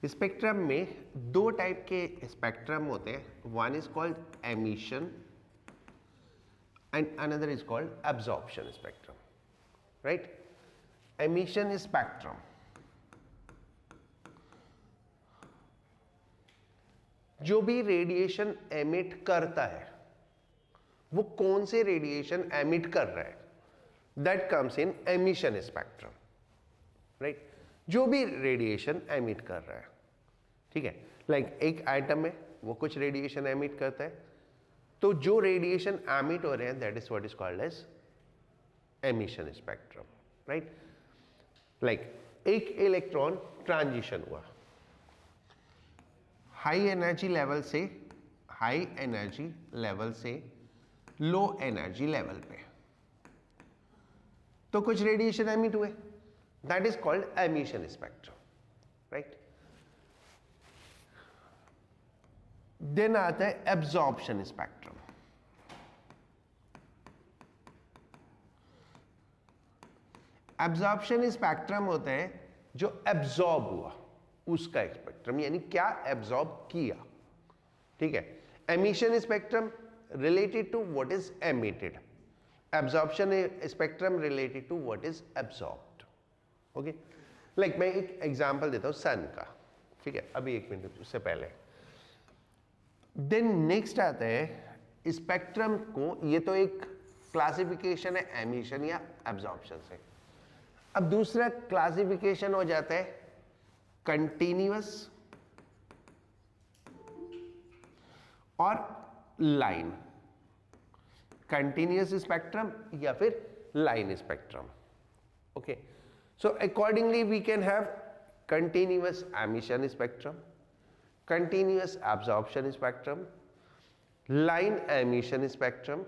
Spectrum में दो type के स्पेक्ट्रम होते हैं, one is called emission and another is called absorption spectrum, right. Emission spectrum जो भी रेडिएशन एमिट करता है, वो कौन से रेडिएशन एमिट कर रहा है, that comes in emission spectrum, right. जो भी रेडिएशन एमिट कर रहा है, ठीक है, लाइक एक एटम है वो कुछ रेडिएशन एमिट करता है, तो जो रेडिएशन एमिट हो रहे हैं that is what is called as emission spectrum, right. Like एक इलेक्ट्रॉन ट्रांजिशन हुआ हाई एनर्जी लेवल से लो एनर्जी लेवल पे, तो कुछ रेडिएशन एमिट हुए, that is called emission spectrum, right. Then आता है एब्जॉर्प्शन स्पेक्ट्रम। एब्जॉर्प्शन स्पेक्ट्रम होता है जो एब्जॉर्ब हुआ उसका स्पेक्ट्रम, यानी क्या एब्जॉर्ब किया, ठीक है। Emission spectrum related to what is emitted, absorption spectrum related to what is absorbed, okay. Like मैं एक एग्जांपल देता हूं सन का, ठीक है, अभी एक मिनट उससे पहले। देन नेक्स्ट आता है स्पेक्ट्रम को, ये तो एक क्लासिफिकेशन है एमिशन या एब्जॉर्प्शन से। अब दूसरा क्लासिफिकेशन हो जाता है कंटिन्यूअस और लाइन, कंटिन्यूअस स्पेक्ट्रम या फिर line spectrum, okay. So accordingly we can have continuous emission spectrum, continuous absorption spectrum, line emission spectrum,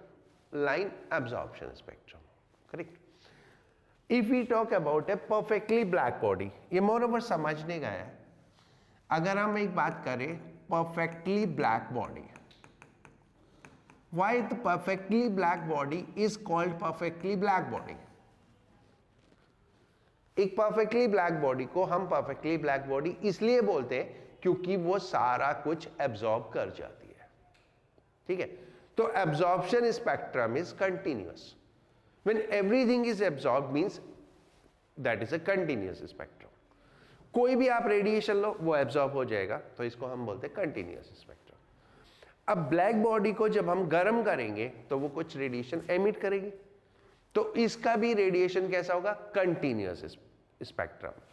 line absorption spectrum, correct. If we talk about a perfectly black body, ये moreover समझने का है, अगर हम एक बात करें perfectly black body, why the perfectly black body is called perfectly black body? एक perfectly black body को हम perfectly black body इसलिए बोलते हैं क्योंकि वो सारा कुछ एब्जॉर्ब कर जाती है, ठीक है। तो absorption spectrum is continuous, when everything is absorb means that is a continuous spectrum. कोई भी आप रेडिएशन लो वो एब्जॉर्ब हो जाएगा, तो इसको हम बोलते हैं कंटिन्यूअस स्पेक्ट्रम। अब ब्लैक बॉडी को जब हम गर्म करेंगे तो वो कुछ रेडिएशन एमिट करेगी, तो इसका भी रेडिएशन कैसा होगा, continuous spectrum.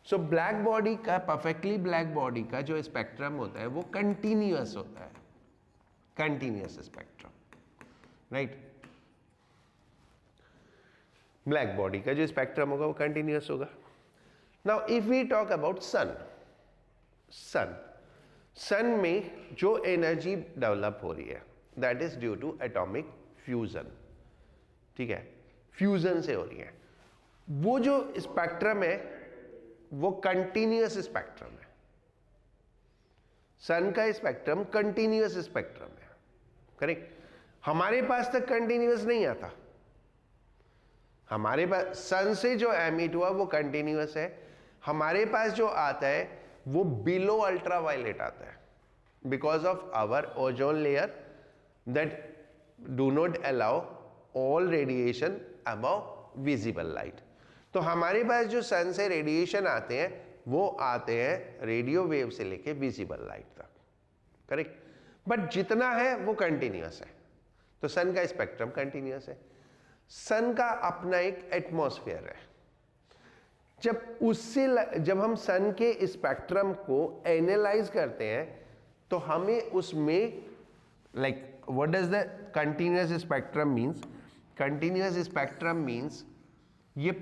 So black body का, परफेक्टली ब्लैक बॉडी का जो स्पेक्ट्रम होता है वो कंटिन्यूअस होता है, continuous spectrum, right. Black body का जो स्पेक्ट्रम होगा वो कंटिन्यूअस होगा। Now if we talk about sun में जो एनर्जी डेवलप हो रही है that is due to atomic fusion, ठीक है, फ्यूजन से हो रही है। वो जो स्पेक्ट्रम है वो कंटिन्यूअस स्पेक्ट्रम है, सन का स्पेक्ट्रम कंटिन्यूअस स्पेक्ट्रम है, करेक्ट। हमारे पास तक कंटिन्यूअस नहीं आता, हमारे पास सन से जो एमिट हुआ वो कंटिन्यूअस है, हमारे पास जो आता है वो बिलो अल्ट्रावायलेट आता है, because of our ozone layer that do not allow all radiation above visible light. तो हमारे पास जो सन से रेडिएशन आते हैं वो आते हैं रेडियो वेव से लेके विजिबल लाइट तक, करेक्ट। बट जितना है वो कंटिन्यूअस है, तो सन का स्पेक्ट्रम कंटिन्यूअस है। सन का अपना एक एटमॉस्फेयर है, जब हम सन के स्पेक्ट्रम को एनालाइज करते हैं तो हमें उसमें like what does the continuous spectrum means, continuous spectrum means ये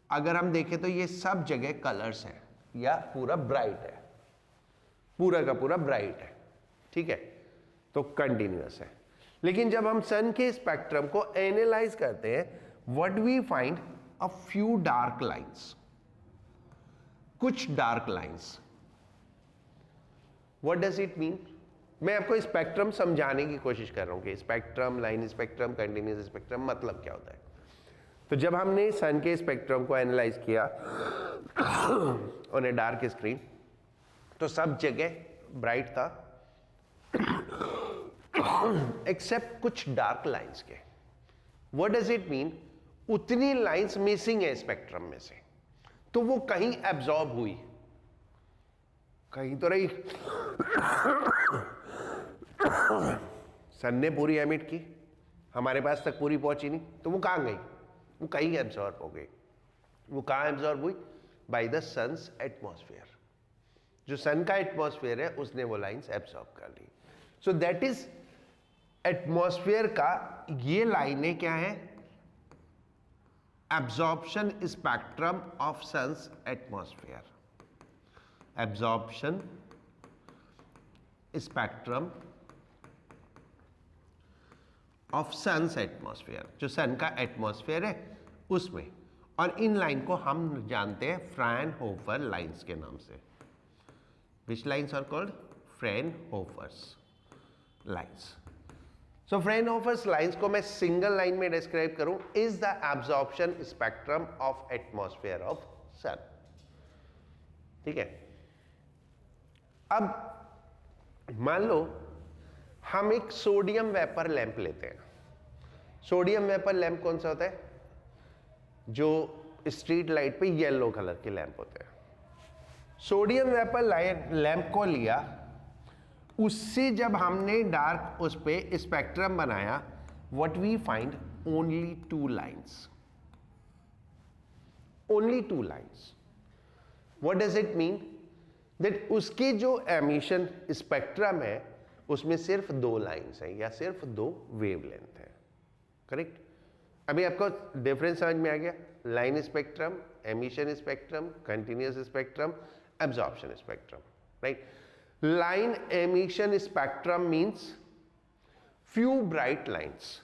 अगर हम देखें तो ये सब जगह कलर्स हैं या पूरा ब्राइट है, पूरा का पूरा ब्राइट है, ठीक है, तो कंटिन्यूअस है। लेकिन जब हम सन के स्पेक्ट्रम को एनालाइज करते हैं what we find a few dark lines, कुछ dark lines. What does it mean? मैं आपको स्पेक्ट्रम समझाने की कोशिश कर रहा हूं कि spectrum, line spectrum, continuous spectrum मतलब क्या होता है। तो जब हमने सन के स्पेक्ट्रम को एनालाइज किया ऑन ए डार्क स्क्रीन तो सब जगह ब्राइट था एक्सेप्ट कुछ डार्क लाइंस के। What does it mean? उतनी लाइंस मिसिंग है स्पेक्ट्रम में से, तो वो कहीं एब्जॉर्ब हुई, कहीं तो रही। सन ने पूरी एमिट की, हमारे पास तक पूरी पहुंची नहीं, तो वो कहां गई? वो कहीं एब्जॉर्ब हो गई। वो कहां एब्जॉर्ब हुई? By the sun's atmosphere. जो सन का एटमॉस्फेयर है उसने वो लाइंस एब्जॉर्ब कर ली। सो दैट इज एटमॉस्फेयर का, ये लाइनें क्या है? Absorption spectrum of sun's atmosphere. Absorption spectrum of sun's atmosphere, जो सन का एटमॉस्फेयर है उसमें। और इन लाइन को हम जानते हैं फ्राउनहोफर लाइंस के नाम से। Which lines are called? Fraunhofer's lines. So Fraunhofer's lines को मैं सिंगल लाइन में डिस्क्राइब करूं, is the absorption spectrum of atmosphere of sun. ठीक है। अब मान लो हम एक सोडियम वेपर लैंप लेते हैं। सोडियम वेपर लैंप कौन सा होता है? जो स्ट्रीट लाइट पे येलो कलर के लैंप होते हैं। सोडियम वेपर लैंप को लिया, उससे जब हमने डार्क उस पे स्पेक्ट्रम बनाया, what we find? Only 2 lines. Only 2 lines. What does it mean? That उसकी जो एमिशन स्पेक्ट्रम है उसमें सिर्फ 2 लाइंस हैं या सिर्फ 2 वेवलेंथ है। करेक्ट? अभी आपको डिफरेंस समझ में आ गया? Line spectrum, emission spectrum, continuous spectrum, absorption spectrum, right? Line emission spectrum means few bright lines.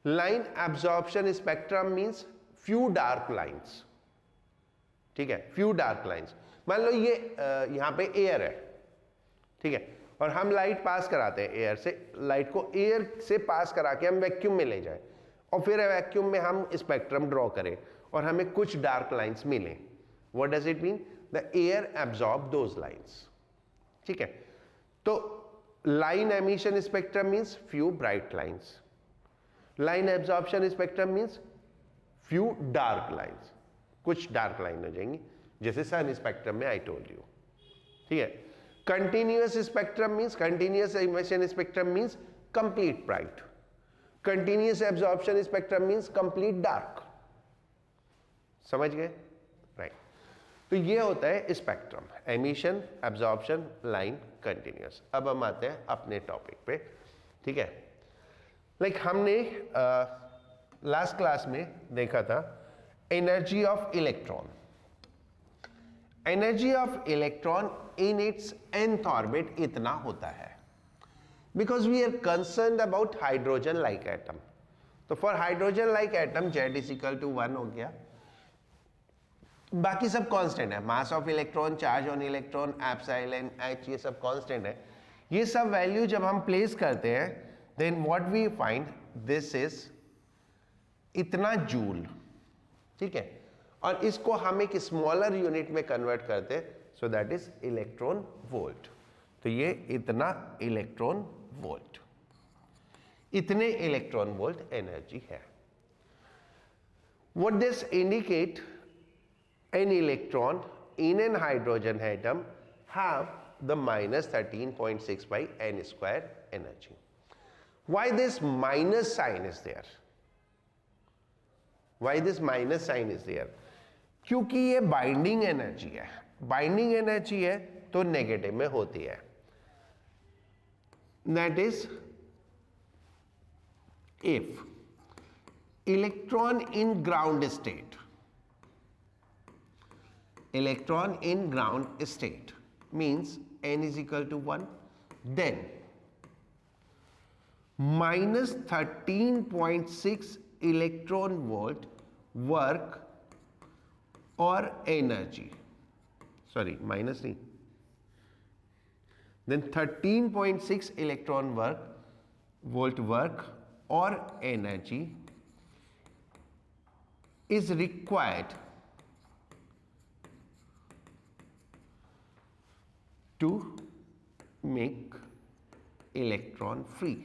Line absorption spectrum means few dark lines. ठीक है, few dark lines. मान लो ये यहां पे एयर है, ठीक है, और हम लाइट पास कराते हैं एयर से, लाइट को एयर से पास करा के हम वैक्यूम में ले जाए और फिर वैक्यूम में हम स्पेक्ट्रम ड्रॉ करें और हमें कुछ डार्क लाइंस मिले। What does it mean? The air absorb those lines. ठीक है, तो line emission spectrum means few bright lines. Line absorption spectrum means few dark lines. कुछ डार्क लाइन हो जाएंगी, जैसे सन स्पेक्ट्रम में आई टोल्ड यू। ठीक है। Continuous spectrum means, continuous emission spectrum means complete bright. Continuous absorption spectrum means complete dark. समझ गए? Right. तो ये होता है spectrum, emission, absorption, line, continuous. अब हम आते हैं अपने टॉपिक पे। ठीक है, लाइक हमने लास्ट क्लास में देखा था energy of electron. Energy of electron in its nth orbit इतना होता है, because we are concerned about hydrogen like atom. तो for hydrogen like atom Z = 1 हो गया, बाकी सब कांस्टेंट है। Mass of electron, charge on electron, epsilon h, ये सब कांस्टेंट है। ये सब वैल्यू जब हम प्लेस करते हैं, then what we find, this is इतना जूल। ठीक है, और इसको हम एक स्मॉलर यूनिट में कन्वर्ट करते हैं, सो दैट इज इलेक्ट्रॉन वोल्ट। तो ये इतना इलेक्ट्रॉन वोल्ट, इतने इलेक्ट्रॉन वोल्ट एनर्जी है। What this indicate, an electron in an hydrogen atom have the -13.6 by n square energy. Why this minus sign is there? Why this minus sign is there? क्योंकि ये binding energy है। Binding energy है तो negative में होती है। That is, if electron in ground state, electron in ground state means n is equal to 1, then -13.6 electron volt work or energy, sorry, minus नहीं, then 13.6 electron volt work or energy is required to make electron free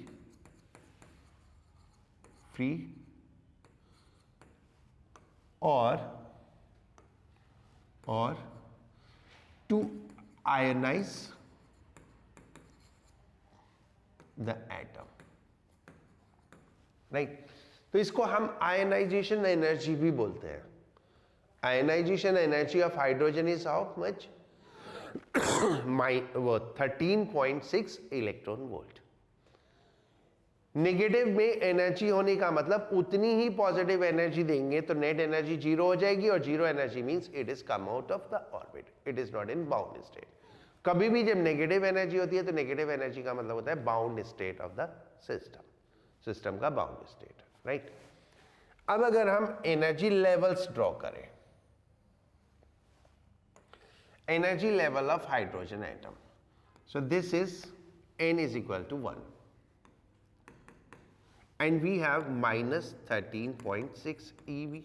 or to ionize the atom, right. तो इसको हम ionisation energy भी बोलते हैं। Ionisation energy of hydrogen is how much? 13.6 electron volt. Negative में energy होने का मतलब उतनी ही पॉजिटिव एनर्जी देंगे तो नेट एनर्जी जीरो हो जाएगी, और zero energy means it is come out of the orbit, it is not in bound state. कभी भी जब नेगेटिव एनर्जी होती है तो नेगेटिव एनर्जी का मतलब होता है bound state of the system, system का बाउंड स्टेट, राइट। अब अगर हम एनर्जी लेवल्स ड्रॉ करें, energy level of hydrogen atom, so this is n is equal to 1 and we have minus 13.6 eV.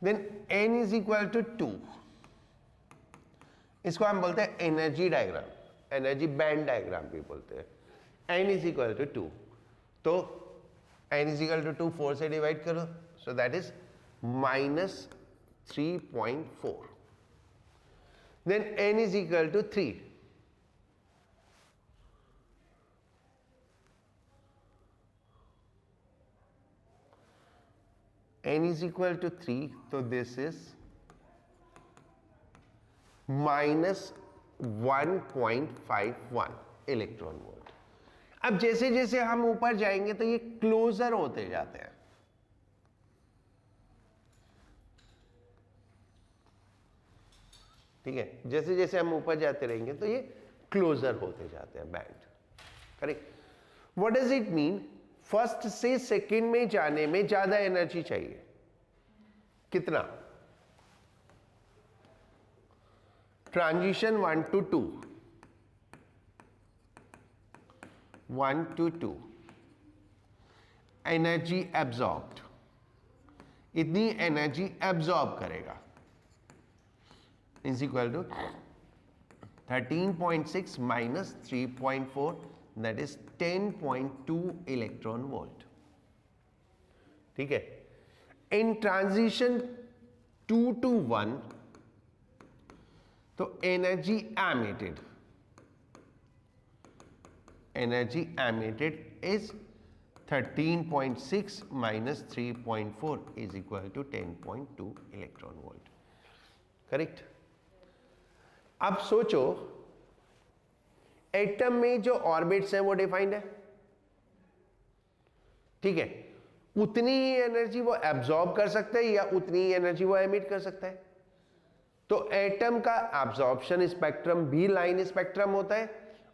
Then n is equal to 2. इसको हम बोलते हैं energy diagram, energy band diagram भी बोलते हैं। n is equal to 2, तो n is equal to 2 4 से divide करो, so that is minus 3.4. Then n is equal to 3. n is equal to 3, so this is minus 1.51 electron volt. अब जैसे जैसे हम ऊपर जाएंगे तो ये क्लोजर होते जाते हैं, ठीक है। जैसे जैसे हम ऊपर जाते रहेंगे तो ये क्लोजर होते जाते हैं band, correct. What does it mean? First से सेकंड में जाने में ज्यादा एनर्जी चाहिए। कितना? Transition 1 to 2, 1 to 2, energy absorbed, इतनी एनर्जी एब्जॉर्ब करेगा, is equal to 13.6 minus 3.4, that is 10.2 electron volt, ठीक है। इन ट्रांजिशन 2 to 1 तो energy emitted is 13.6 minus 3.4 is equal to 10.2 electron volt, correct. अब सोचो एटम में जो ऑर्बिट्स हैं वो डिफाइंड है, ठीक है। उतनी ही एनर्जी वो एब्जॉर्ब कर सकता है या उतनी ही एनर्जी वो एमिट कर सकता है। तो एटम का एब्जॉर्प्शन स्पेक्ट्रम भी लाइन स्पेक्ट्रम होता है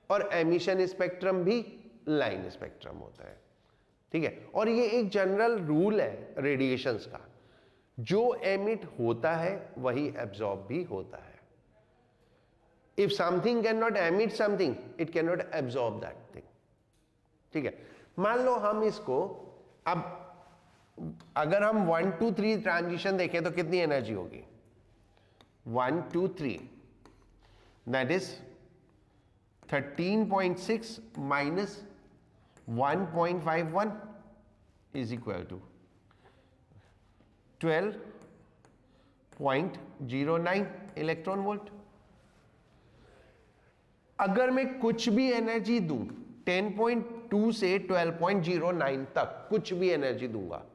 और एमिशन स्पेक्ट्रम भी लाइन स्पेक्ट्रम होता है, ठीक है। और ये एक जनरल रूल है रेडिएशंस का, जो एमिट होता है वही एब्जॉर्ब भी होता है। If something cannot emit something, it cannot absorb that thing, ठीक है। मान लो हम इसको अब अगर हम 1 to 3 ट्रांजिशन देखें तो कितनी एनर्जी होगी? 1 to 3, that is 13.6 minus 1.51 is equal to 12.09 electron volt. अगर मैं कुछ भी एनर्जी दूं 10.2 से 12.09 तक कुछ भी एनर्जी दूंगा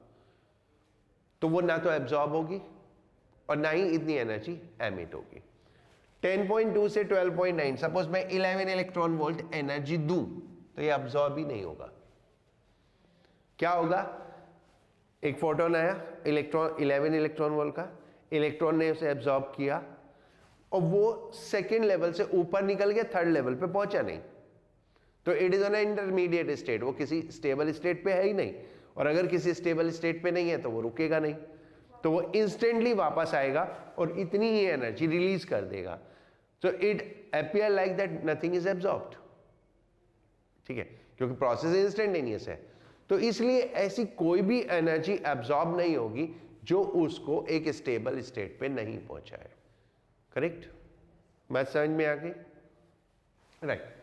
तो वो ना तो एब्जॉर्ब होगी और ना ही इतनी एनर्जी एमिट होगी। 10.2 से 12.9, सपोज मैं 11 इलेक्ट्रॉन वोल्ट एनर्जी दूं तो ये एब्जॉर्ब ही नहीं होगा। क्या होगा? एक फोटोन आया इलेक्ट्रॉन 11 इलेक्ट्रॉन वोल्ट का, इलेक्ट्रॉन ने उसे एब्जॉर्ब किया और वो सेकेंड लेवल से ऊपर निकल गया, थर्ड लेवल पे पहुंचा नहीं, तो it is on intermediate state, वो किसी स्टेबल स्टेट पे है ही नहीं। और अगर किसी स्टेबल स्टेट पे नहीं है तो वो रुकेगा नहीं, तो वो इंस्टेंटली वापस आएगा और इतनी ही एनर्जी रिलीज कर देगा। So it appear like that nothing is absorbed, ठीक है, क्योंकि प्रोसेस इंस्टेंटेनियस है। तो इसलिए ऐसी कोई भी एनर्जी एब्जॉर्ब नहीं होगी जो उसको एक स्टेबल स्टेट पे नहीं पहुंचाए, करेक्ट। बात समझ में आ गई? राइट।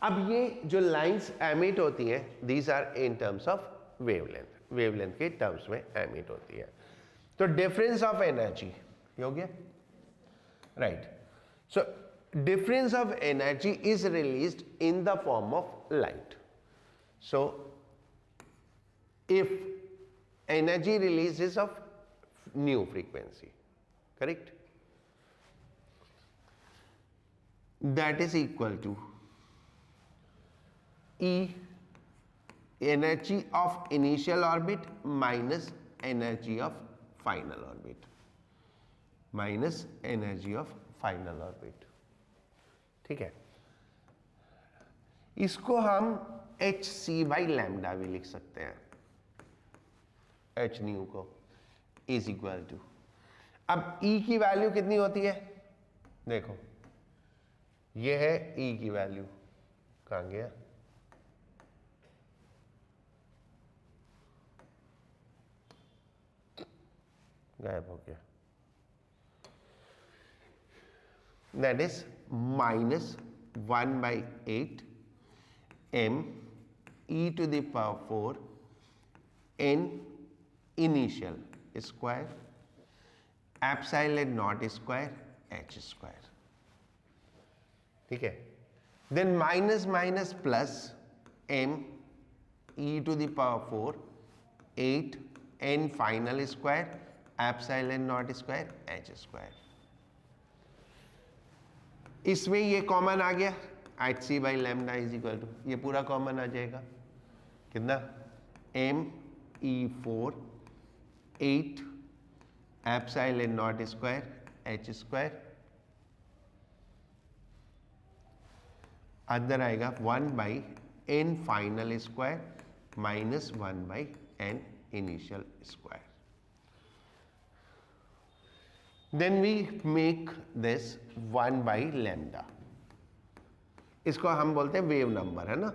अब ये जो लाइंस एमिट होती हैं, these are in terms of wavelength, wavelength के टर्म्स में एमिट होती है। तो डिफरेंस ऑफ एनर्जी हो गया, right. So difference of energy is released in the form of light. So if energy release is of new frequency, correct, that is equal to E, energy of initial orbit minus energy of final orbit, minus energy of final orbit. ठीक है, इसको हम H C by lambda भी लिख सकते हैं, H new को is equal to, अब ई की वैल्यू कितनी होती है, देखो ये है ई की वैल्यू, कहां गया, गायब हो गया, that is minus 1 by 8 m e to the power 4 n initial square epsilon naught square h square, ठीक है, then minus minus plus m e to the power 4 8 n final square epsilon naught square h square, इसमें ये common आ गया, H C by lambda is equal to, ये पूरा common आ जाएगा, कितना, M E 4 8 epsilon naught square H square, अंदर आएगा 1 by N final square minus 1 by N initial square. Then we make this 1 by lambda. इसको हम बोलते हैं वेव नंबर, है ना,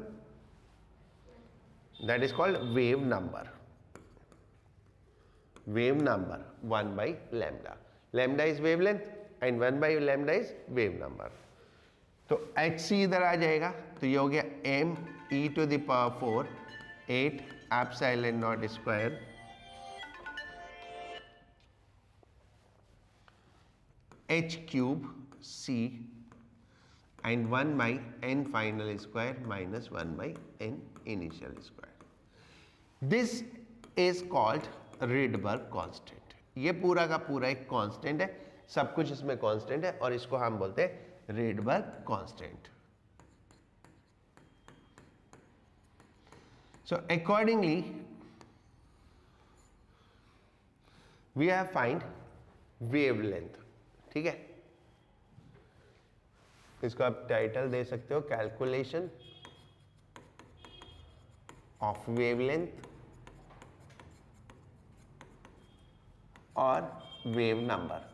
that is called wave number. Wave number 1 by lambda. Lambda is wavelength and 1 by lambda is wave number. तो H C इधर आ जाएगा, तो ये हो गया M E to the power 4 8 epsilon naught square h cube c and 1 by n final square minus 1 by n initial square. This is called Rydberg constant. ये पूरा का पूरा एक कांस्टेंट है, सब कुछ इसमें कांस्टेंट है और इसको हम बोलते हैं Rydberg constant. So accordingly we have find wavelength. ठीक है, इसको आप टाइटल दे सकते हो, कैलकुलेशन ऑफ वेवलेंथ और wave number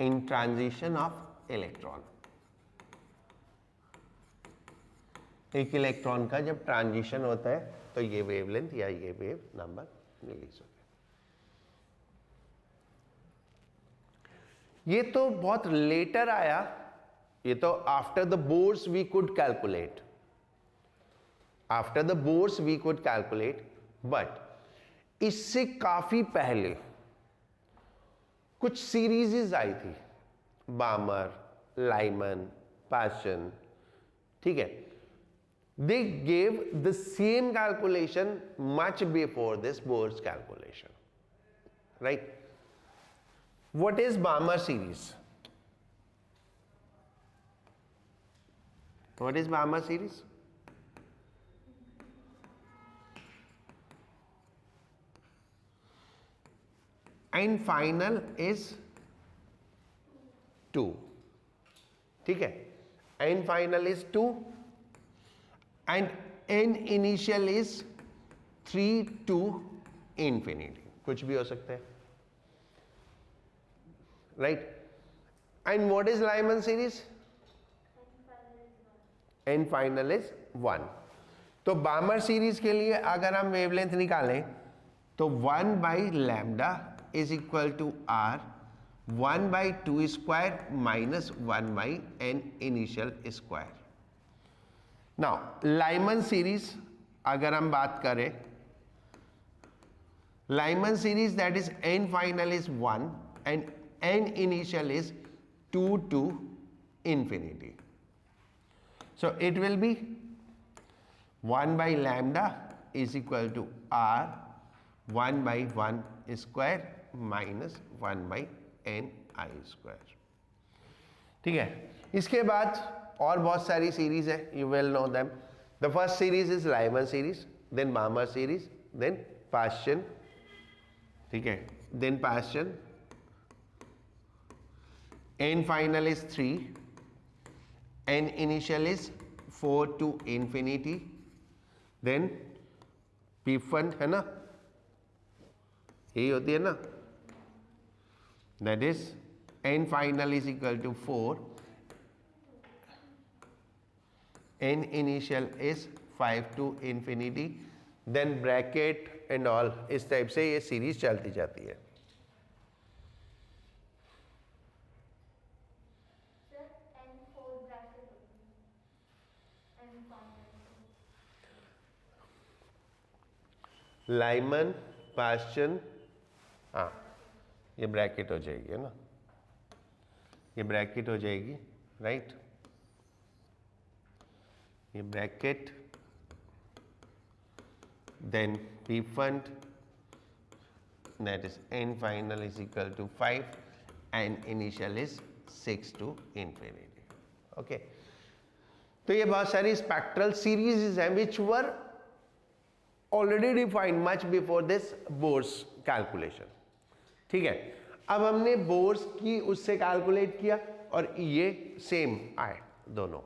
in transition of electron. एक इलेक्ट्रॉन का जब ट्रांजिशन होता है तो ये वेवलेंथ या ये वेव नंबर रिलीज होता है. ये तो बहुत लेटर आया, ये तो after the Bohr's we could calculate, after the Bohr's we could calculate, but इससे काफी पहले कुछ सीरीजेस आई थी, बामर, लाइमन, पाशन, ठीक है, they gave the same calculation much before this Bohr's calculation, right. What is Balmer series? What is Balmer series? And final is 2. ठीक है, and final is 2 and n initial is 3 to infinity, कुछ भी हो सकता है, right. And what is Lyman series? n final is 1. तो बामर series के लिए अगर हम वेवलेंथ निकालें तो 1 by lambda is equal to r 1/2 square minus 1/n initial square. Now Lyman series अगर हम बात करें, Lyman series, that is n final is 1 and n initial is 2 to infinity. So it will be 1 by lambda is equal to r 1 by 1 square minus 1 by n I square. ठीक है, इसके बाद और बहुत सारी सीरीज है, you will know them. The first series is Lyman series, then Balmer series, then Paschen, ठीक है, then Paschen, n final is 3, n initial is 4 to infinity, then Pfund है ना, यही होती है ना, that is n final is equal to 4, n initial is 5 to infinity, then bracket and all, इस type से ये सीरीज चलती जाती है। लाइमन, पास्चन, हाँ ये ब्रैकेट हो जाएगी है ना, ये ब्रैकेट हो जाएगी, राइट, ये bracket, then P fund, that is n final is equal to 5 and initial is 6 to infinity. Okay, तो ये बहुत सारी स्पेक्ट्रल सीरीज हैं which were already defined much before this Bohr's calculation. ठीक है, अब हमने Bohr's की उससे कैलकुलेट किया और ये सेम आए दोनों।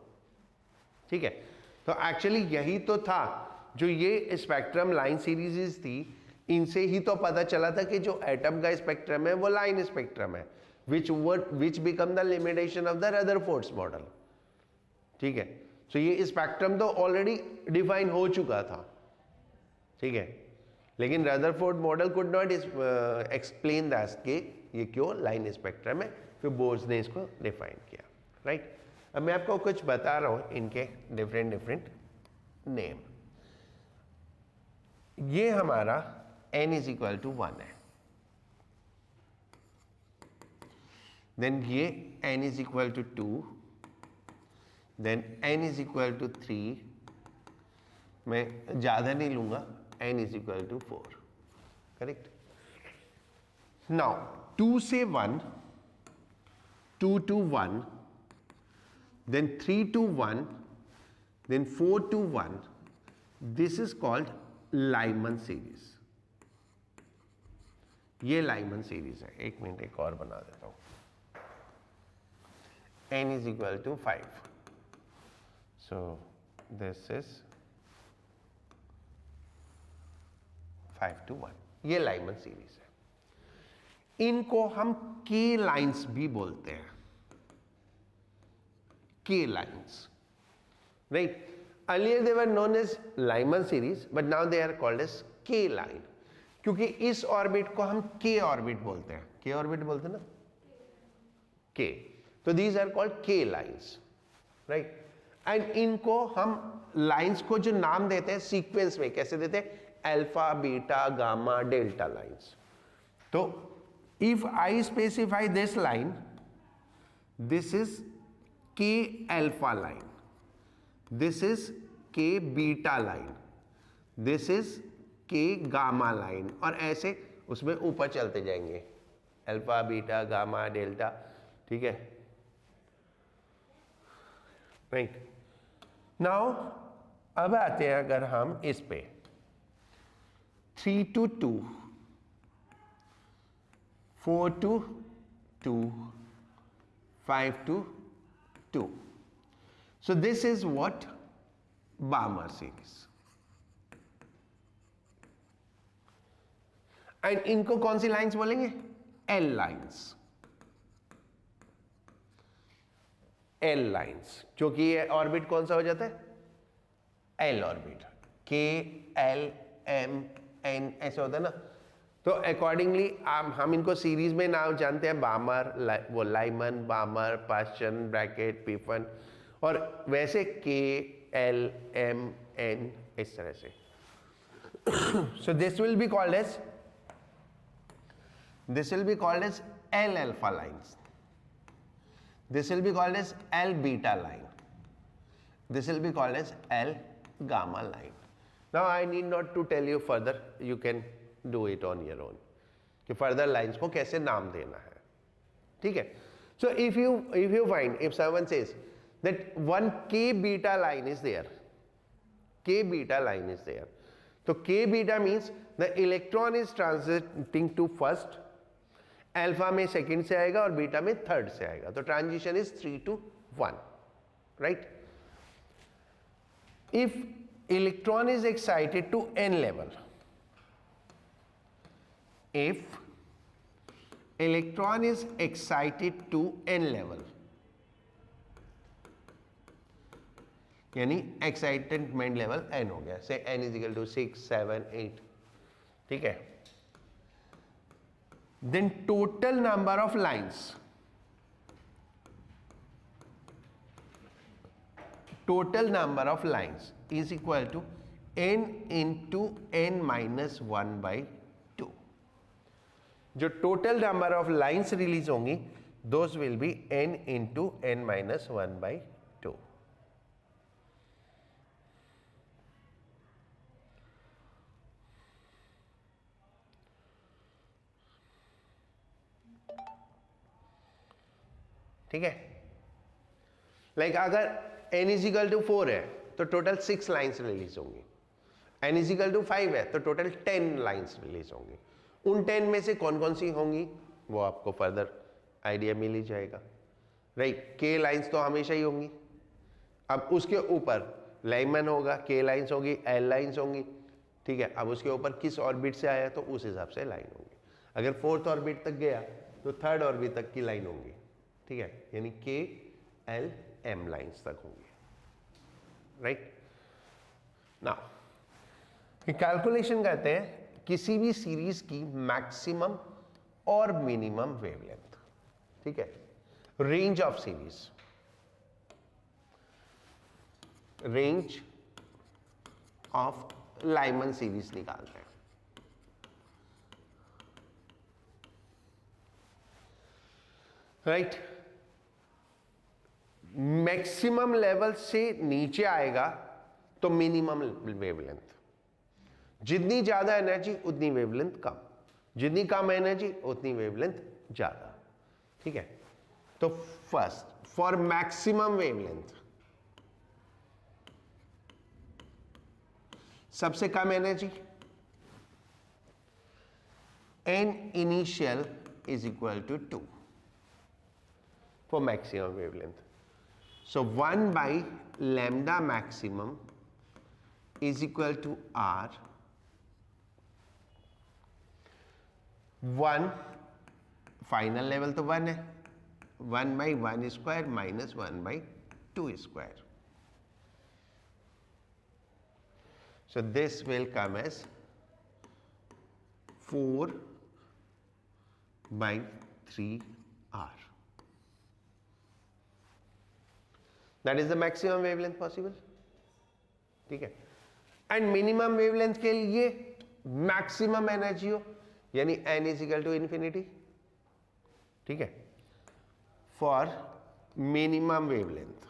ठीक है, तो एक्चुअली यही तो था जो ये स्पेक्ट्रम लाइन सीरीज थी, इनसे ही तो पता चला था कि जो एटम का स्पेक्ट्रम है वो लाइन स्पेक्ट्रम है, विच become the limitation of the Rutherford's model. ठीक है, सो ये स्पेक्ट्रम तो ऑलरेडी डिफाइन हो चुका था, ठीक है, लेकिन Rutherford model could not explain that कि ये क्यों लाइन स्पेक्ट्रम है, फिर बोर्स ने इसको डिफाइन किया, राइट। अब मैं आपको कुछ बता रहा हूं इनके डिफरेंट नेम। ये हमारा n इज इक्वल टू 1 है, देन ये n is equal to 2, then n is equal to 3, मैं ज्यादा नहीं लूंगा, n is equal to 4, correct. Now 2 से 1, 2 to 1, then 3 to 1, then 4 to 1, this is called Lyman series. ये लाइमन सीरीज है, एक मिनट एक और बना देता हूं। n is equal to 5, so this is 5 to 1, ये लाइमन सीरीज है। इनको हम k लाइंस भी बोलते हैं, k lines, right. Earlier they were known as Lyman series, but now they are called as K line, क्योंकि इस ऑर्बिट को हम K ऑर्बिट बोलते हैं, K ऑर्बिट बोलते हैं ना, K, तो these are called K lines, right? And इनको हम लाइंस को जो नाम देते हैं सीक्वेंस में कैसे देते हैं, alpha, beta, gamma, delta lines. तो if I specify this line, this is K alpha line, this is K beta line, this is K gamma line, और ऐसे उसमें ऊपर चलते जाएंगे, अल्फा, बीटा, गामा, डेल्टा, ठीक है, राइट। नाउ अब आते हैं अगर हम इस पे 3 to 2, 4 to 2, 5 to 2, so this is what Balmer series, and इनको कौन सी लाइंस बोलेंगे, L लाइंस, L लाइंस, क्योंकि ये ऑर्बिट कौन सा हो जाता है, L orbit, K L M N ऐसे होता है ना, तो अकॉर्डिंगली हम इनको सीरीज में नाम जानते हैं, बामर, वो लाइमन, बामर, पास्चन, ब्रैकेट, पीफन, और वैसे के, एल, एम, एन, इस तरह से. So this will be called as L alpha lines. This will be called as L beta line. This will be called as L gamma line. Now I need not to tell you further, you can do it on your own कि further lines को कैसे नाम देना है. ठीक है. So if you find, if someone says that one K beta line is there, K beta line is there, so K beta means the electron is transiting to first, alpha में second से आएगा और beta में third से आएगा, तो transition is 3 to 1, right? If electron is excited to n level, if electron is excited to n level, यानी excitement level n हो गया, से n इज इक्वल टू 6, 7, 8, ठीक है. Then total number of lines, total number of lines is equal to n into n minus 1/2. जो total number of lines release होंगी those will be n into n minus 1/2. ठीक है. Like अगर n is equal to 4 है तो total 6 lines release होंगी, n is equal to 5 है तो टोटल 10 लाइंस रिलीज होंगी. उन 10 में से कौन कौन सी होंगी वो आपको फर्दर आइडिया मिल ही जाएगा, राइट. k लाइंस तो हमेशा ही होंगी. अब उसके ऊपर लाइमन होगा, k लाइंस होगी, l लाइंस होंगी, ठीक है. अब उसके ऊपर किस ऑर्बिट से आया तो उस हिसाब से लाइन होगी. अगर फोर्थ ऑर्बिट तक गया तो थर्ड ऑर्बिट तक की लाइन होंगी, ठीक है. यानी के, एल, एम लाइंस तक होंगी, राइट. नाउ कैलकुलेशन करते हैं किसी भी सीरीज की मैक्सिमम और मिनिमम वेवलेंथ, ठीक है. Range of series, range of Lyman series निकालते हैं. राइट. मैक्सिमम लेवल से नीचे आएगा तो मिनिमम वेवलेंथ. जितनी ज्यादा एनर्जी उतनी वेवलेंथ कम, जितनी कम एनर्जी उतनी वेवलेंथ ज्यादा, ठीक है. तो फर्स्ट फॉर मैक्सिमम वेवलेंथ, सबसे कम energy n initial is equal to 2 for maximum wavelength. So 1 by lambda maximum is equal to R. 1 final level तो 1 है, 1 by 1 square minus 1 by 2 square. So this will come as 4 by 3R. That is the maximum wavelength possible, ठीक है. And minimum wavelength के लिए maximum energy हो, यानी n is equal to infinity, ठीक है. For minimum wavelength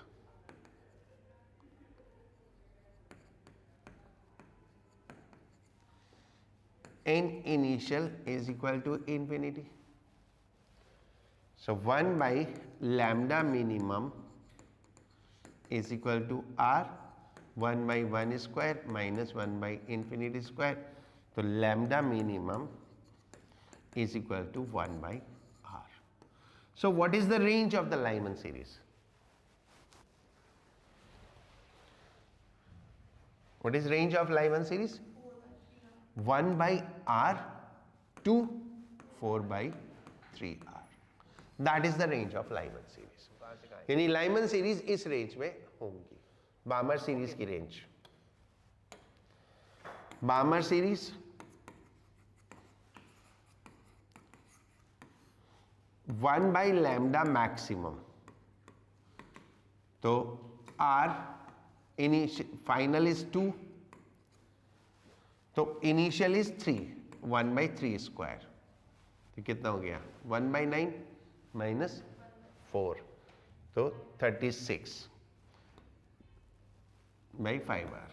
n initial is equal to infinity. So 1 by lambda minimum is equal to R, 1 by 1 square minus 1 by infinity square. So lambda minimum is equal to 1 by R. So what is the range of the Lyman series? What is range of Lyman series? 1 by R to 4 by 3R. That is the range of Lyman series. यानी Lyman series इस range में होंगी. बामर series की range, बामर series 1 by lambda maximum, तो R final is 2, तो initial is 3, 1 by 3 square, तो कितना हो गया 1 बाई 9 माइनस 4, तो 36 by 5R,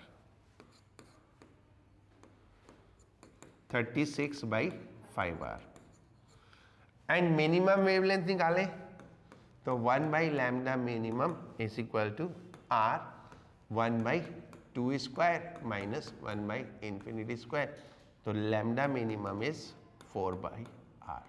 36 by 5R। And minimum wavelength निकाले तो 1 by lambda minimum is equal to R 1 by 2 square minus 1 by infinity square, तो lambda minimum is 4 by R।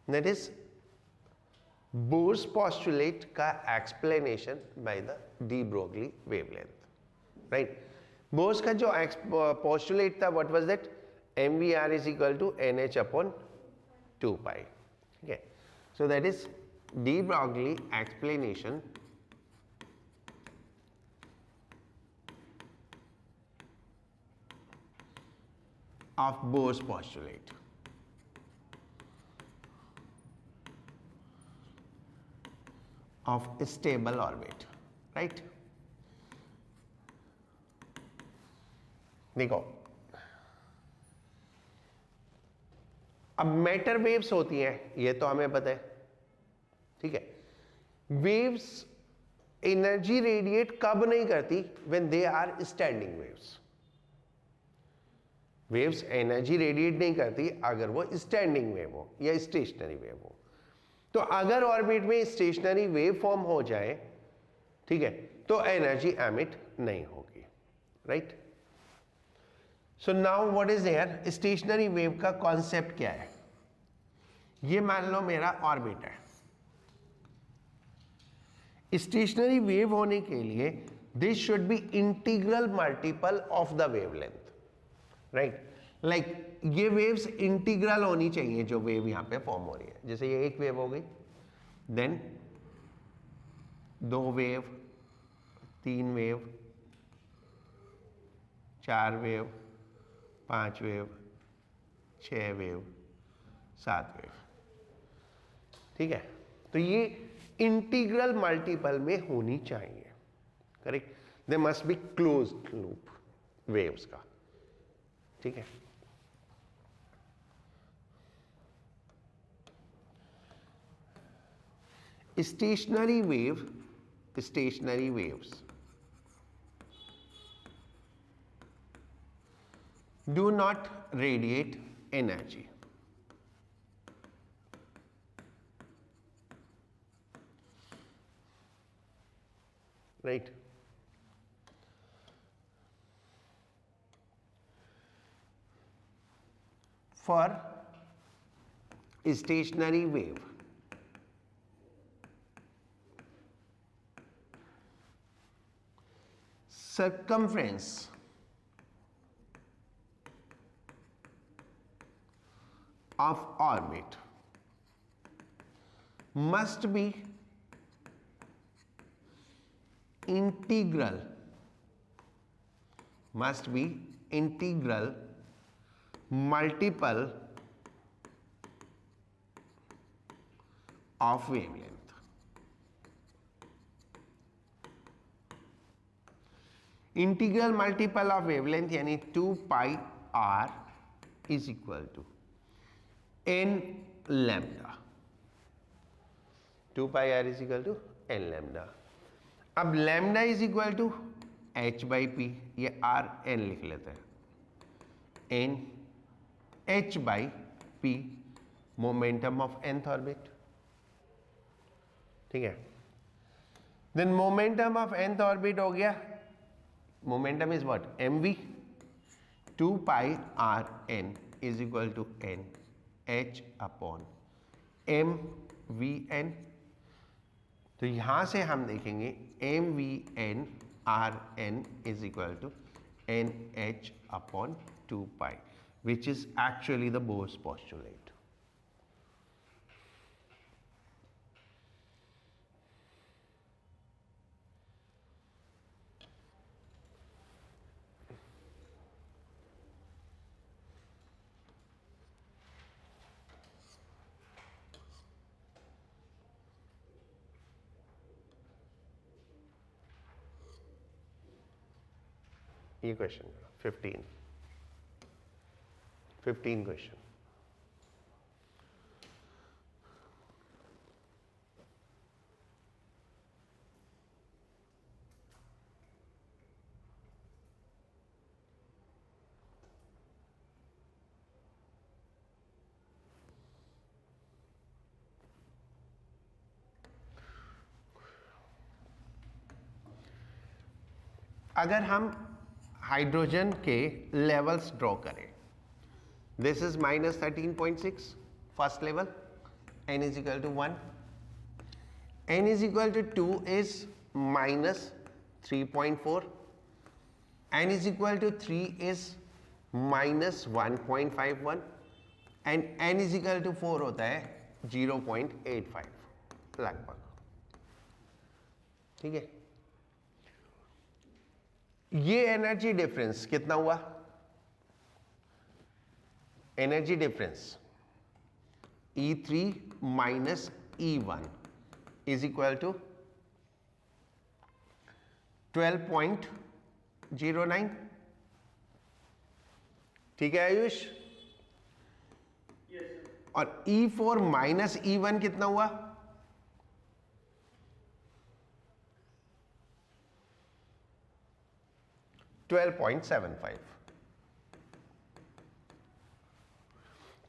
That is Bohr's postulate का explanation by the de Broglie wavelength, right? Bohr's का जो postulate था, what was that? MVR is equal to NH upon 2 pi. Okay, so that is de Broglie explanation of Bohr's postulate. Of stable orbit, right? देखो, अब matter waves होती हैं, ये तो हमें पता है, ठीक है। वेव्स एनर्जी रेडिएट कब नहीं करती? When they are standing waves. Waves energy radiate नहीं करती अगर वो स्टैंडिंग वेव हो या स्टेशनरी वेव हो। तो अगर ऑर्बिट में स्टेशनरी वेव फॉर्म हो जाए, ठीक है, तो एनर्जी एमिट नहीं होगी, right? So now what is there? Stationary wave का कॉन्सेप्ट क्या है? ये मान लो मेरा ऑर्बिट है। स्टेशनरी वेव होने के लिए this should be integral multiple of the wavelength, right? Like ये वेव्स इंटीग्रल होनी चाहिए, जो वेव यहां पे फॉर्म हो रही है। जैसे ये एक वेव हो गई, then 2 wave, 3 wave, 4 wave, 5 wave, 6 wave, 7 wave, ठीक है। तो ये इंटीग्रल मल्टीपल में होनी चाहिए, correct? They must be closed loop waves का, ठीक है। Stationary waves do not radiate energy, right? For stationary wave, circumference of orbit must be integral multiple of wavelength. Integral multiple of wavelength यानी 2 pi r is equal to n lambda. 2 pi r is equal to n lambda. अब lambda is equal to h by p, ये r n लिख लेते हैं, n h by p momentum of nth orbit, ठीक है। Then momentum of nth orbit हो गया, momentum is what? mv, 2 pi r n is equal to n h upon m v n। तो यहां से हम देखेंगे m v n r n is equal to n h upon 2 pi। which is actually the Bohr's postulate. ये question 15 question. अगर हम hydrogen के levels draw करें, this is -13.6 first level, n is equal to 1, n is equal to 2 is -3.4, n is equal to 3 is -1.51 and n is equal to 4 होता है 0.85 लगभग. ठीक है, ये एनर्जी डिफरेंस कितना हुआ? Energy difference E3 minus E1 is equal to 12.09. ठीक है आयुष? और E4 माइनस E1 कितना हुआ? 12.75.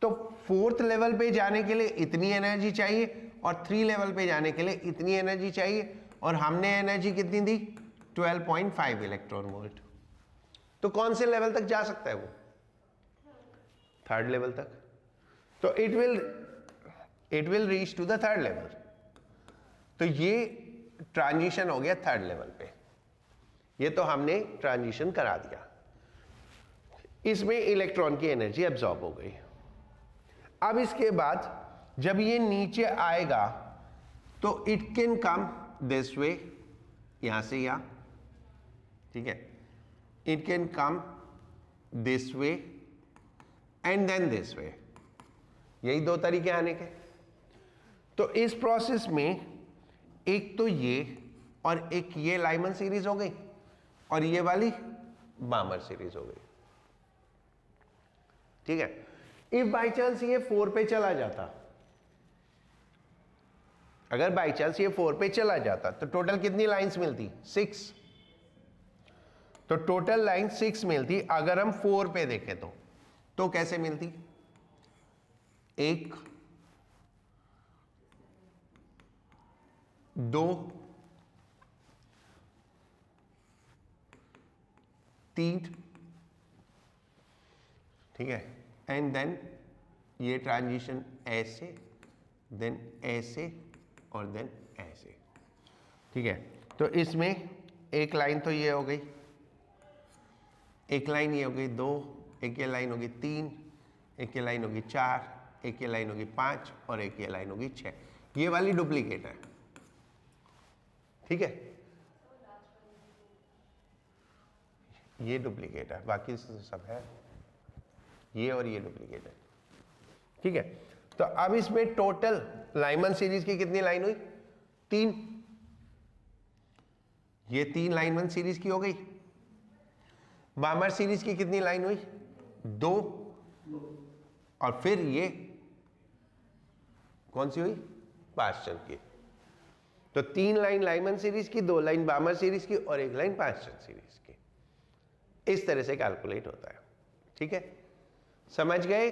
तो फोर्थ लेवल पे जाने के लिए इतनी एनर्जी चाहिए और 3 लेवल पे जाने के लिए इतनी एनर्जी चाहिए, और हमने एनर्जी कितनी दी? 12.5 इलेक्ट्रॉन वोल्ट. तो कौन से लेवल तक जा सकता है वो? थर्ड लेवल तक. तो it will reach to the third level. तो ये ट्रांजिशन हो गया थर्ड लेवल पे. ये तो हमने ट्रांजिशन करा दिया. इसमें इलेक्ट्रॉन की एनर्जी एब्जॉर्ब हो गई. अब इसके बाद जब ये नीचे आएगा तो it can come this way, यहां से यहां. ठीक है, it can come this way and then this way. यही दो तरीके आने के. तो इस प्रोसेस में एक तो ये और एक ये लाइमन सीरीज हो गई और ये वाली बामर सीरीज हो गई. ठीक है, इफ बाई चांस ये 4 पे चला जाता, अगर बाई चांस ये 4 पे चला जाता तो टोटल कितनी लाइंस मिलती? 6. तो टोटल लाइन 6 मिलती. अगर हम 4 पे देखें तो कैसे मिलती? 1 2 3. ठीक है, एंड देन ये ट्रांजिशन ऐसे, देन ऐसे और देन ऐसे. ठीक है, तो इसमें एक लाइन तो ये हो गई, एक लाइन ये हो गई 2, एक ये लाइन होगी 3, एक ये लाइन होगी 4, एक ये लाइन होगी 5 और एक ये लाइन होगी 6. ये वाली डुप्लीकेट है. ठीक है, ये डुप्लीकेट है, बाकी सब है ये और ये डुप्लीकेट है. ठीक है, तो अब इसमें टोटल लाइमन सीरीज की कितनी लाइन हुई? 3. ये 3 लाइमन सीरीज की हो गई. बामर सीरीज की कितनी लाइन हुई? 2. और फिर ये कौन सी हुई? पास्चन की. तो 3 लाइन लाइमन सीरीज की, 2 लाइन बामर सीरीज की और 1 लाइन पास्चन सीरीज की. इस तरह से कैलकुलेट होता है. ठीक है, समझ गए?